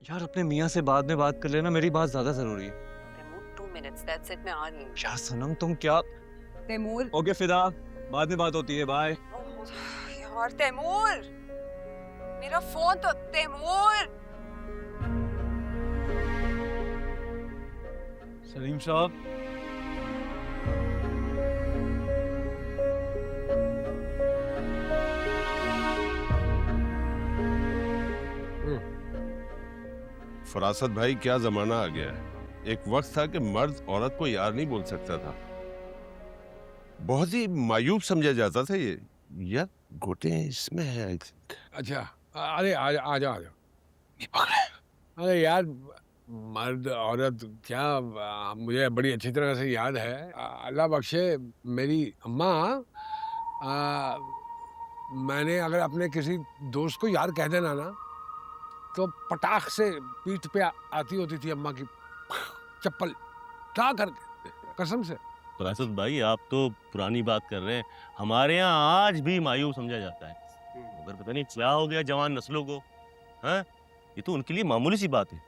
यार अपने मियाँ से बाद में बात कर लेना, मेरी बात ज्यादा जरूरी है। तैमूर 2 मिनट्स दैट्स इट, मैं आ रही हूँ। यार सनम तुम क्या। तैमूर। ओके फिदा, बाद में बात होती है, बाय। ओह, यार तैमूर, मेरा फोन तो। तैमूर। सलीम साहब। फरासत भाई, क्या जमाना आ गया है। एक वक्त था कि मर्द औरत को यार नहीं बोल सकता था, बहुत ही मायूब समझा जाता था ये। यार गोटे इसमें है आई थिंक। अच्छा, अरे आ जाओ आ जाओ आ जाओ। अरे यार, मर्द औरत क्या, मुझे बड़ी अच्छी तरह से याद है। अल्लाह बख्शे मेरी अम्मा, आ, मैंने अगर अपने किसी दोस्त को यार कह देना ना, तो पटाख से पीठ पे आती होती थी अम्मा की चप्पल, क्या करके, कसम से। फरासत भाई, आप तो पुरानी बात कर रहे हैं। हमारे यहाँ आज भी मायूब समझा जाता है, मगर पता नहीं क्या हो गया जवान नस्लों को। हैं, ये तो उनके लिए मामूली सी बात है।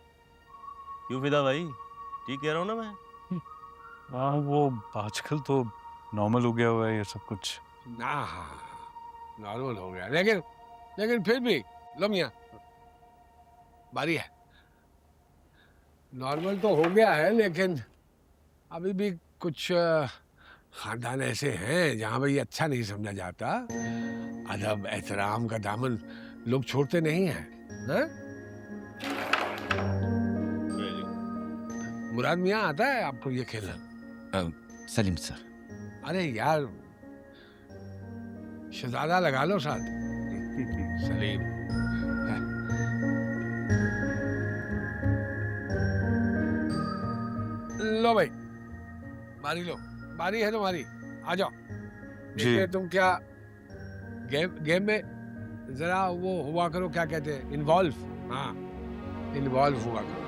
क्यों फिदा भाई, ठीक कह रहा हूँ ना मैं? हाँ, वो आजकल तो नॉर्मल हो गया हुआ है ये सब कुछ। ना, नॉर्मल हो गया, लेकिन लेकिन फिर भी लो मियाँ, बारी है। नॉर्मल तो हो गया है, लेकिन अभी भी कुछ खानदान ऐसे हैं जहाँ पर ये अच्छा नहीं समझा जाता। अदब एहतराम का दामन लोग छोड़ते नहीं हैं, ना? मुराद मियाँ, आता है आपको ये खेलना? सलीम सर। अरे यार, शहजादा लगा लो साथ। सलीम। लो भाई, बारी लो, बारी है तुम्हारी, आ जाओ। देखिए तुम क्या गेम गेम में जरा वो हुआ करो, क्या कहते हैं, इन्वॉल्व। हाँ, इन्वॉल्व हुआ करो।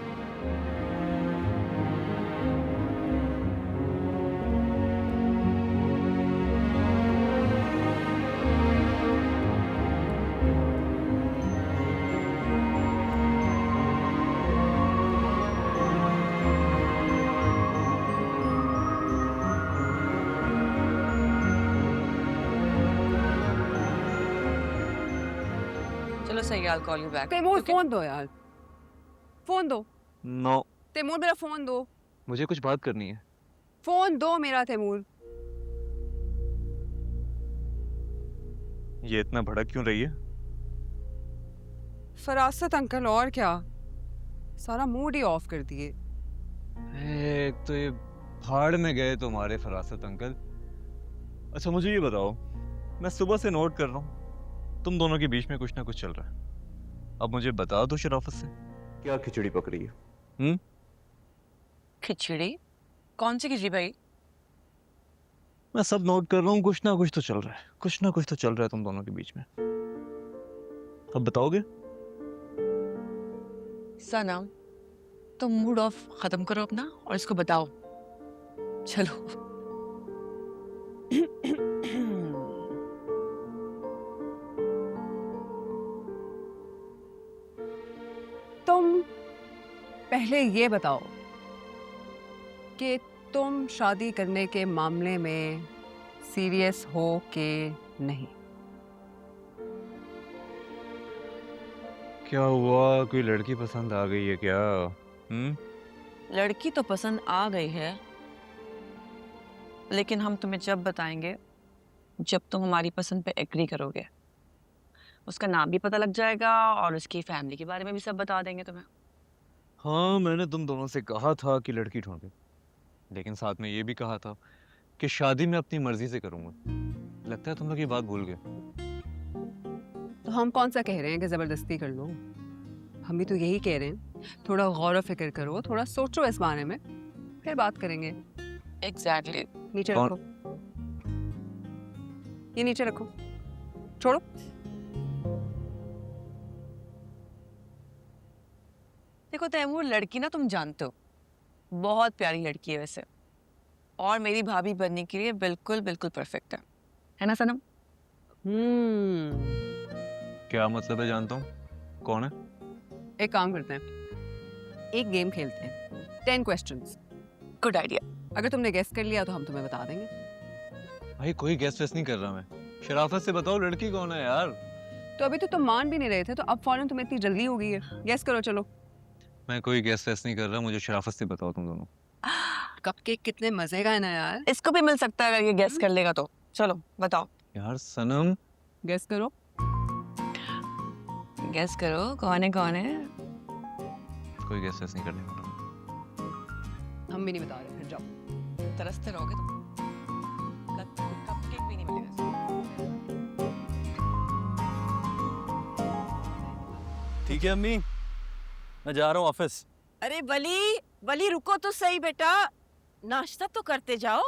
चलो सही है, I'll call you back. Taimur Okay? Phone दो यार, फोन दो। नो, तैमूर मेरा फोन दो, मुझे कुछ बात करनी है। फोन दो मेरा तैमूर। ये इतना भड़क क्यों रही है? फरासत अंकल, और क्या, सारा मूड ही ऑफ कर दिए। एक तो ये भाड़ में गए तुम्हारे फरासत अंकल। अच्छा मुझे ये बताओ, मैं सुबह से नोट कर रहा हूँ तुम दोनों के बीच में कुछ ना कुछ चल रहा है। अब मुझे बता दो शराफत से, क्या खिचड़ी पक रही है? खिचड़ी? कौन सी खिचड़ी भाई? मैं सब नोट कर रहा हूँ, कुछ ना कुछ तो चल रहा है, कुछ ना कुछ तो चल रहा है तुम दोनों के बीच में। अब बताओगे? सनम, तुम मूड ऑफ खत्म करो अपना और इसको बताओ। चलो। तुम पहले ये बताओ कि तुम शादी करने के मामले में सीरियस हो कि नहीं? क्या हुआ, कोई लड़की पसंद आ गई है क्या? लड़की तो पसंद आ गई है, लेकिन हम तुम्हें जब बताएंगे जब तुम हमारी पसंद पे एग्री करोगे। उसका नाम भी पता लग जाएगा और उसकी फैमिली के बारे में भी सब बता देंगे तुम्हें। हाँ, मैंने तुम दोनों से कहा था कि लड़की ढूंढो, लेकिन साथ में ये भी कहा था कि शादी मैं अपनी मर्जी से करूंगा। लगता है तुम लोग ये बात भूल गए। तो हम कौन सा कह रहे हैं कि जबरदस्ती कर लो? हम भी तो यही कह रहे हैं, थोड़ा गौर व फिक्र करो, थोड़ा सोचो इस बारे में, फिर बात करेंगे। एग्जैक्टली। नीचे कौन? रखो, ये नीचे रखो, छोड़ो। देखो तैमूर, लड़की ना तुम जानते हो बहुत प्यारी लड़की है वैसे, और मेरी भाभी बनने के लिए बिल्कुल बिल्कुल परफेक्ट है ना सनम? क्या मतलब है? जानता हूँ। कौन है? एक काम करते हैं, एक गेम खेलते हैं, 10 क्वेश्चंस। Good idea. अगर तुमने गेस कर लिया तो हम तुम्हें बता देंगे। भाई कोई गेस वेस नहीं कर रहा मैं। शराफत से बताओ लड़की कौन है यार। तो अभी तो तुम मान भी नहीं रहे थे, तो अब फौरन तुम्हें इतनी जल्दी हो गई है। गेस करो चलो। मैं कोई गेस वेस नहीं कर रहा, मुझे शराफत से बताओ तुम दोनों। कपकेक कितने मजे का है ना यार। इसको भी मिल सकता है अगर ये गेस कर लेगा तो। चलो बताओ। यार सनम, गेस करो। गेस करो कौन है। कोई गेस वेस नहीं करने वाला। हम भी नहीं बता रहे, फिर जाओ। तरसते रहोगे तुम। कपकेक भी नहीं मिलेगा। ठीक है अम्मी, मैं जा रहा हूँ ऑफिस। अरे बली रुको तो सही बेटा, नाश्ता तो करते जाओ।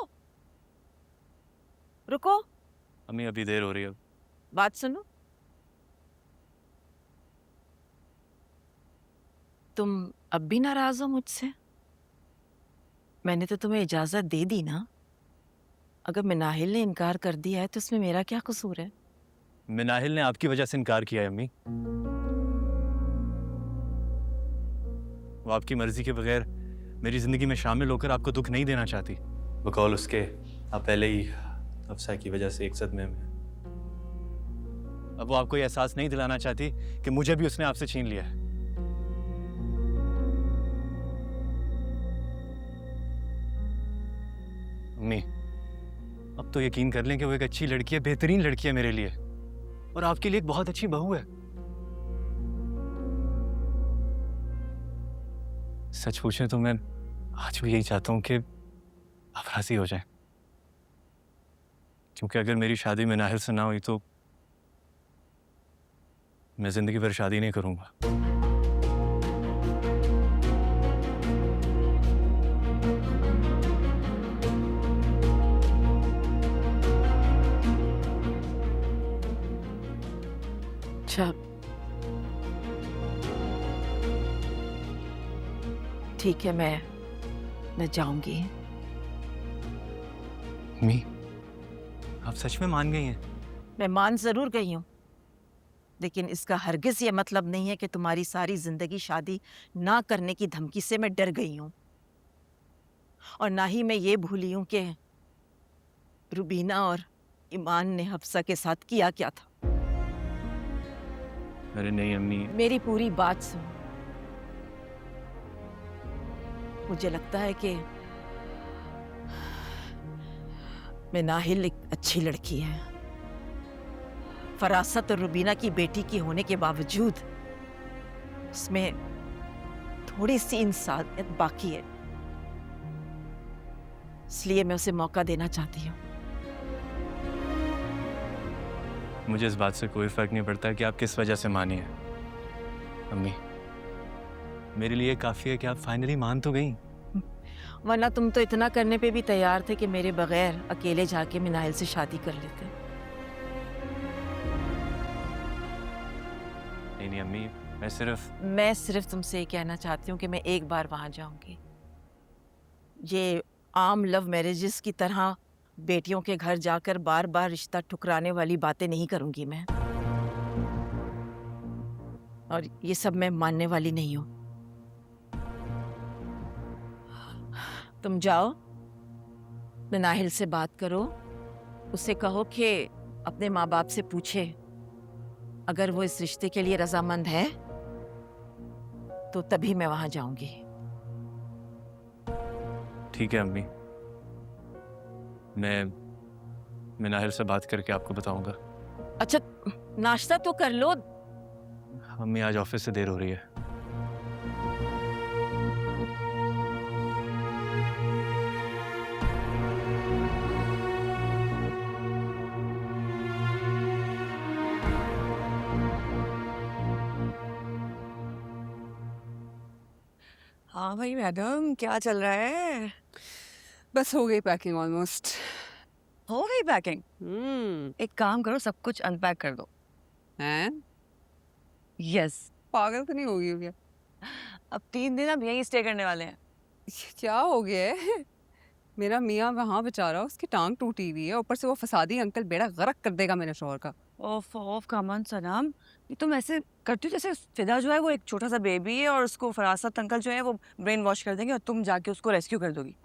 रुको, अम्मी अभी देर हो रही है। बात सुनो। तुम अब भी नाराज हो मुझसे? मैंने तो तुम्हें इजाजत दे दी ना। अगर मिनाहिल ने इनकार कर दिया है तो इसमें मेरा क्या कसूर है? मिनाहिल ने आपकी वजह से इनकार किया है अम्मी। वो आपकी मर्जी के बगैर मेरी जिंदगी में शामिल होकर आपको दुख नहीं देना चाहती। बकौल उसके आप पहले ही अफसा की वजह से एक सदमे में। अब वो आपको ये एहसास नहीं दिलाना चाहती कि मुझे भी उसने आपसे छीन लिया है। अम्मी, अब तो यकीन कर लें कि वो एक अच्छी लड़की है, बेहतरीन लड़की है मेरे लिए, और आपके लिए एक बहुत अच्छी बहू है। सच पूछें तो मैं आज भी यही चाहता हूँ कि आप राजी हो जाएं, क्योंकि अगर मेरी शादी में नाहिल से ना हुई तो मैं जिंदगी भर शादी नहीं करूंगा। अच्छा, ठीक है, मैं जाऊंगी। अम्मी, आप सच में मान गई हैं? मैं मान जरूर गई हूँ, लेकिन इसका हरगिज ये मतलब नहीं है कि तुम्हारी सारी जिंदगी शादी ना करने की धमकी से मैं डर गई हूँ, और ना ही मैं ये भूली हूँ कि रुबीना और ईमान ने हफ्सा के साथ किया क्या था। अरे नहीं अम्मी। मेरी पूरी बात सुनो। मुझे लगता है कि मिनाहिल एक अच्छी लड़की है। फरासत और रुबीना की बेटी की होने के बावजूद उसमें थोड़ी सी इंसानियत बाकी है, इसलिए मैं उसे मौका देना चाहती हूँ। मुझे इस बात से कोई फर्क नहीं पड़ता कि आप किस वजह से मानी है अम्मी। मेरे लिए काफी है कि आप फाइनली मान तो गई। वरना तुम तो इतना करने पे भी तैयार थे कि मेरे बगैर अकेले जाके मिनाहिल से शादी कर लेते। नहीं अम्मी, मैं सिर्फ तुमसे ये कहना चाहती हूँ कि मैं एक बार वहां जाऊंगी। ये आम लव मैरिजेस की तरह बेटियों के घर जाकर बार बार रिश्ता ठुकराने वाली बातें नहीं करूंगी मैं, और ये सब मैं मानने वाली नहीं हूं। तुम जाओ, मिनाहिल से बात करो, उसे कहो कि अपने माँ बाप से पूछे, अगर वो इस रिश्ते के लिए रजामंद है तो तभी मैं वहां जाऊंगी। ठीक है अम्मी, मैं मिनाहिल से बात करके आपको बताऊंगा। अच्छा, नाश्ता तो कर लो। अम्मी आज ऑफिस से देर हो रही है। हाँ भाई मैडम, क्या चल रहा है? बस हो गई पैकिंग ऑलमोस्ट। हो गई पैकिंग? एक काम करो, सब कुछ अनपैक कर दो। हैं? यस। पागल तो नहीं हो गई हो क्या? अब 3 दिन हम यहीं स्टे करने वाले हैं। क्या हो गया है? मेरा मियाँ वहाँ बेचारा, उसकी टांग टूटी हुई है, ऊपर से वो फसादी अंकल बेड़ा गर्क कर देगा मेरे शोहर का। ओफ ओफ, कम ऑन सनम, ये तुम ऐसे करती हो जैसे फिदा जो है वो एक छोटा सा बेबी है और उसको फरासत अंकल जो है वो ब्रेन वॉश कर देंगे और तुम जाके उसको रेस्क्यू कर दोगी।